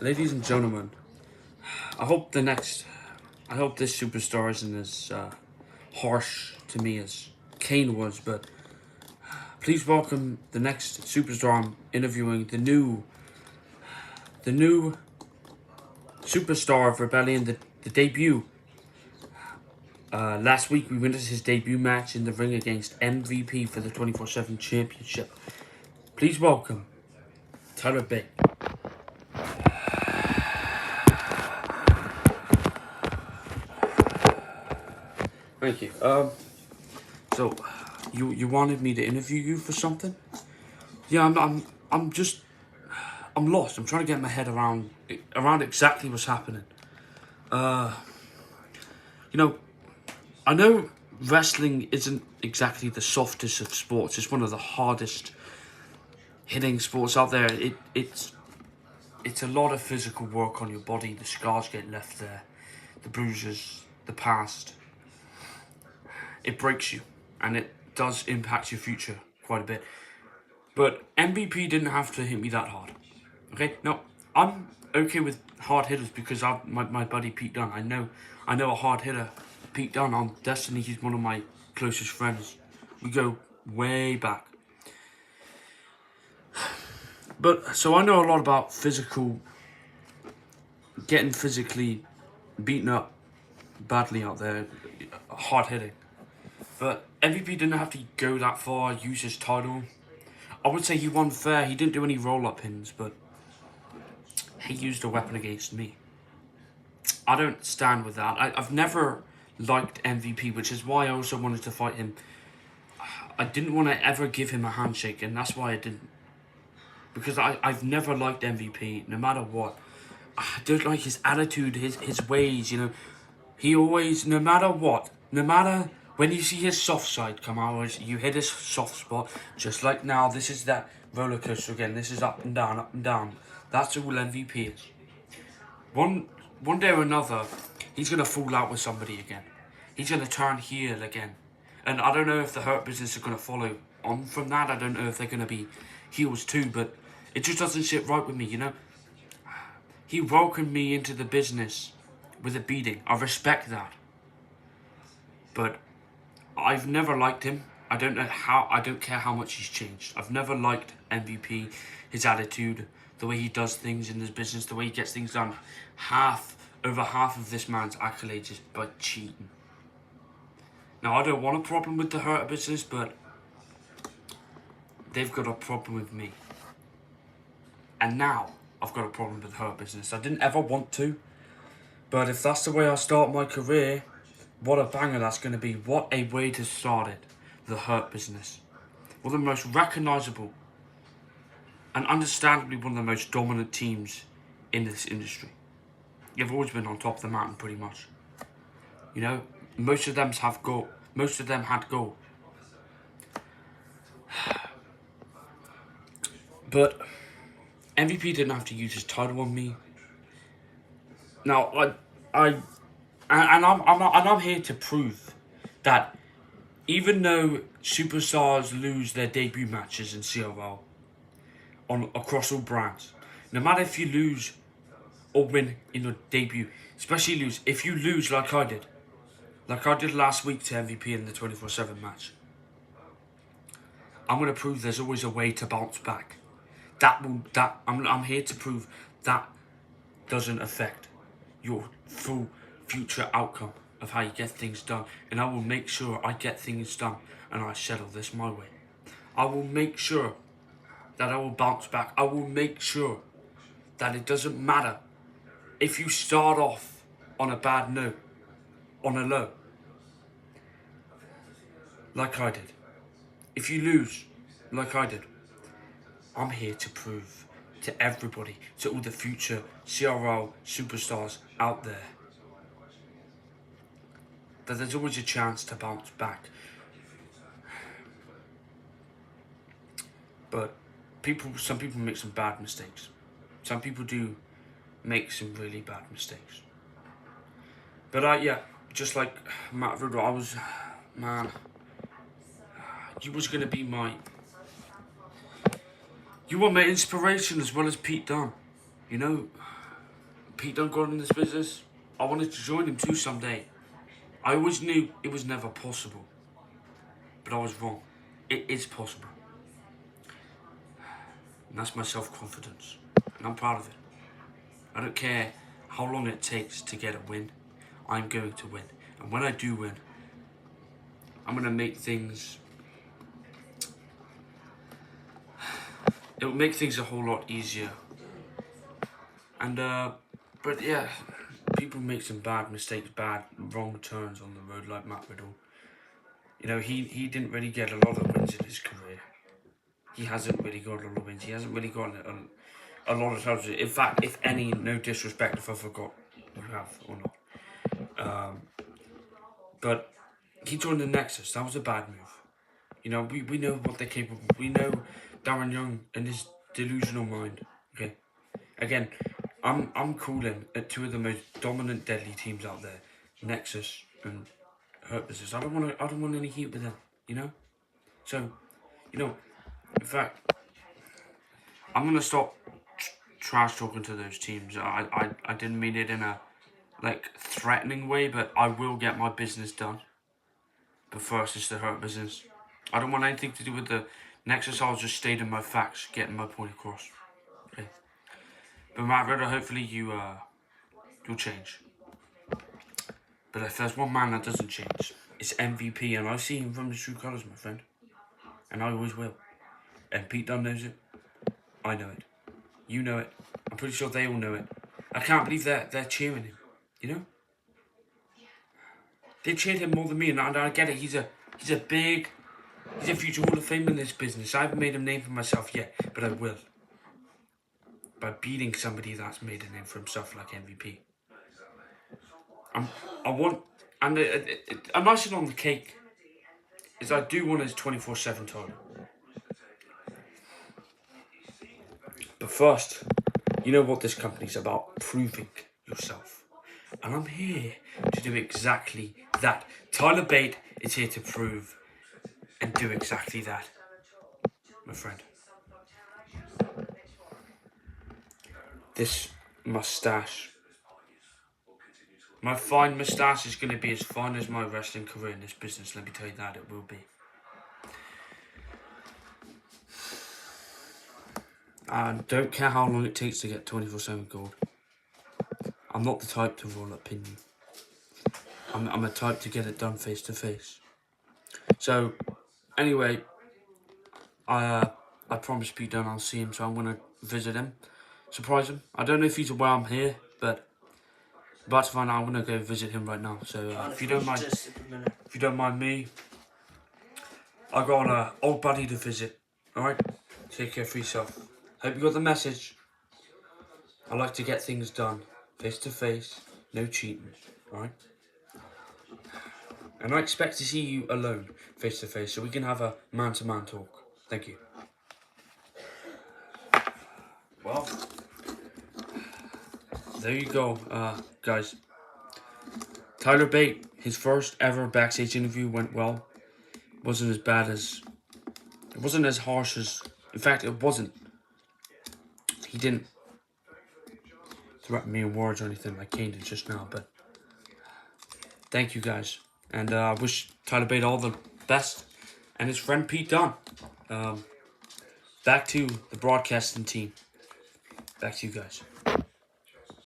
Ladies and gentlemen, I hope the next, I hope this superstar isn't as harsh to me as Kane was, but please welcome the next superstar I'm interviewing, the new superstar of Rebellion, the debut. Last week we witnessed his debut match in the ring against MVP for the 24/7 championship. Please welcome Tyler Bate. Thank you. So you wanted me to interview you for something? Yeah, I'm just I'm lost. I'm trying to get my head around exactly what's happening. Uh, you know, I know wrestling isn't exactly the softest of sports. It's one of the hardest hitting sports out there. It's a lot of physical work on your body. The scars get left there, the bruises, the past. It breaks you, and it does impact your future quite a bit. But MVP didn't have to hit me that hard. Okay, no, I'm okay with hard hitters because my buddy Pete Dunne. I know a hard hitter, Pete Dunne on Destiny. He's one of my closest friends. We go way back. But so I know a lot about getting physically beaten up badly out there, hard hitting. But MVP didn't have to go that far. Use his title. I would say he won fair. He didn't do any roll up pins, but he used a weapon against me. I don't stand with that. I've never liked MVP, which is why I also wanted to fight him. I didn't want to ever give him a handshake, and that's why I didn't. Because I've never liked MVP, no matter what. I don't like his attitude, his ways, He always, no matter what, no matter when you see his soft side come out, you hit his soft spot, just like now, this is that roller coaster again. This is up and down, up and down. That's all MVP is. One one day or another, he's gonna fall out with somebody again. He's gonna turn heel again, and I don't know if the Hurt Business are gonna follow on from that. I don't know if they're gonna be heels too, but it just doesn't sit right with me. He welcomed me into the business with a beating. I respect that, but I've never liked him. I don't know how. I don't care how much he's changed. I've never liked MVP, his attitude, the way he does things in his business, the way he gets things done. Over half of this man's accolades is by cheating. Now, I don't want a problem with the Hurt Business, but they've got a problem with me. And now I've got a problem with Hurt Business. I didn't ever want to, but if that's the way I start my career, what a banger that's going to be. What a way to start it. The Hurt Business. One of the most recognisable and understandably one of the most dominant teams in this industry. You've always been on top of the mountain pretty much. Most of them have gold. Most of them had gold. But MVP didn't have to use his title on me. Now, I'm here to prove that even though superstars lose their debut matches in CRL across all brands, no matter if you lose or win in your debut, especially if you lose like I did last week to MVP in the 24/7 match, I'm gonna prove there's always a way to bounce back. I'm here to prove that doesn't affect your full future outcome of how you get things done, and I will make sure I get things done and I settle this my way. I will make sure that I will bounce back. I will make sure that it doesn't matter if you start off on a bad note, on a low, like I did. If you lose, like I did, I'm here to prove to everybody, to all the future CRL superstars out there, that there's always a chance to bounce back. But some people make some bad mistakes. Some people do make some really bad mistakes. But just like Matt Riddle, you was gonna be you were my inspiration as well as Pete Dunne. Pete Dunne got in this business, I wanted to join him too someday. I always knew it was never possible. But I was wrong. It is possible. And that's my self-confidence. And I'm proud of it. I don't care how long it takes to get a win. I'm going to win. And when I do win, I'm going to make things... It will make things a whole lot easier. And, but yeah, people make some bad mistakes, wrong turns on the road like Matt Riddle. You know, he didn't really get a lot of wins in his career. He hasn't really got a lot of wins. He hasn't really got a lot of times. In fact, if any, no disrespect if I forgot you have or not. But he joined the Nexus. That was a bad move. You know, we know what they're capable of. We know Darren Young and his delusional mind. Okay. Again, I'm calling at two of the most dominant, deadly teams out there, Nexus and Hurt Business. I don't want any heat with them. You know. So, you know, in fact, I'm gonna stop trash talking to those teams. I didn't mean it in a threatening way, but I will get my business done. But first, it's the Hurt Business. I don't want anything to do with the Nexus. I'll just stating my facts, getting my point across. Okay. But Matt Riddle, hopefully you'll change. But if there's one man that doesn't change, it's MVP, and I see him from the true colours, my friend. And I always will. And Pete Dunne knows it. I know it. You know it. I'm pretty sure they all know it. I can't believe they're cheering him. You know? They cheered him more than me, and I get it. He's a future Hall of Famer in this business. I haven't made a name for myself yet, but I will. By beating somebody that's made a name for himself like MVP. I'm icing on the cake is I do want his 24/7 title. But first, you know what this company's about, proving yourself. And I'm here to do exactly that. Tyler Bate is here to prove and do exactly that, my friend. This moustache, my fine moustache is going to be as fine as my wrestling career in this business, let me tell you that, it will be. I don't care how long it takes to get 24/7 gold. I'm not the type to roll up pin you. I'm a type to get it done face to face. So, anyway, I promised Pete Dunne I'll see him, so I'm going to visit him, surprise him. I don't know if he's aware I'm here, but about to find out. I'm going to go visit him right now. So, if you don't mind me, I got an old buddy to visit. Alright? Take care for yourself. Hope you got the message. I like to get things done. Face to face. No cheating. Alright? And I expect to see you alone. Face to face. So we can have a man-to-man talk. Thank you. Well. There you go, guys. Tyler Bate. His first ever backstage interview went well. Wasn't as bad as... It wasn't as harsh as... In fact, it wasn't. He didn't threaten me in words or anything like Kane did just now, but thank you guys. And I wish Tyler Bate all the best. And his friend Pete Dunne. Back to the broadcasting team. Back to you guys.